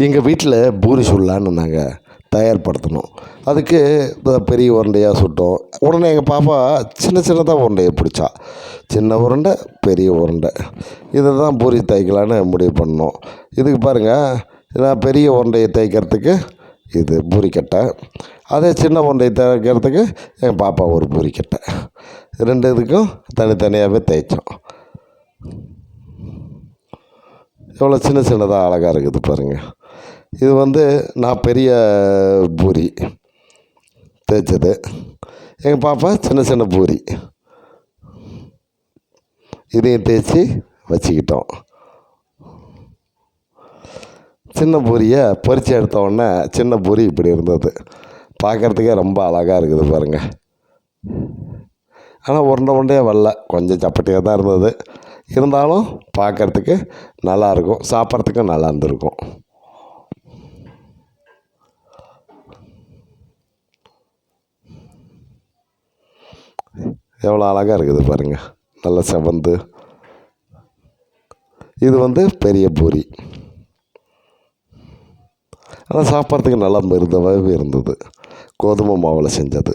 எங்கள் வீட்டில் பூரி சுடலான்னு நாங்கள் தயார்படுத்தினோம். அதுக்கு பெரிய உருண்டையாக சுட்டோம். உடனே எங்கள் பாப்பா சின்ன சின்னதாக உருண்டையை பிடிச்சா. சின்ன உருண்டை, பெரிய உருண்டை, இதை தான் பூரி தேய்க்கலான்னு முடிவு பண்ணோம். இதுக்கு பாருங்கள், நான் பெரிய உருண்டையை தேய்க்கிறதுக்கு இது பூரிக்கட்டை, அதே சின்ன உருண்டையை தேய்க்கிறதுக்கு எங்கள் பாப்பா ஒரு பூரிக்கட்டை, ரெண்டு இதுக்கும் தனித்தனியாகவே தேய்ச்சோம். எவ்வளோ சின்ன சின்னதாக அழகாக இருக்குது பாருங்கள். இது நான் பெரிய பூரி தேய்ச்சது, எங்கள் பாப்பா சின்ன சின்ன பூரி, இதையும் தேய்ச்சி வச்சுக்கிட்டோம். சின்ன பூரியை பொரித்து எடுத்த உடனே சின்ன பூரி இப்படி இருந்தது. பார்க்குறதுக்கே ரொம்ப அழகாக இருக்குது பாருங்கள். ஆனால் உருண்டை உருண்டையாக வரல, கொஞ்சம் சப்பட்டியாக தான் இருந்தது. இருந்தாலும் பார்க்குறதுக்கு நல்லாயிருக்கும், சாப்பிட்றதுக்கும் நல்லா இருந்திருக்கும். எவ்வளோ அழகாக இருக்குது பாருங்கள், நல்லா செவந்து. இது பெரிய பூரி, ஆனால் சாப்பிட்றதுக்கு நல்லா மிருதுவாகவே இருந்தது. கோதுமை மாவில் செஞ்சது.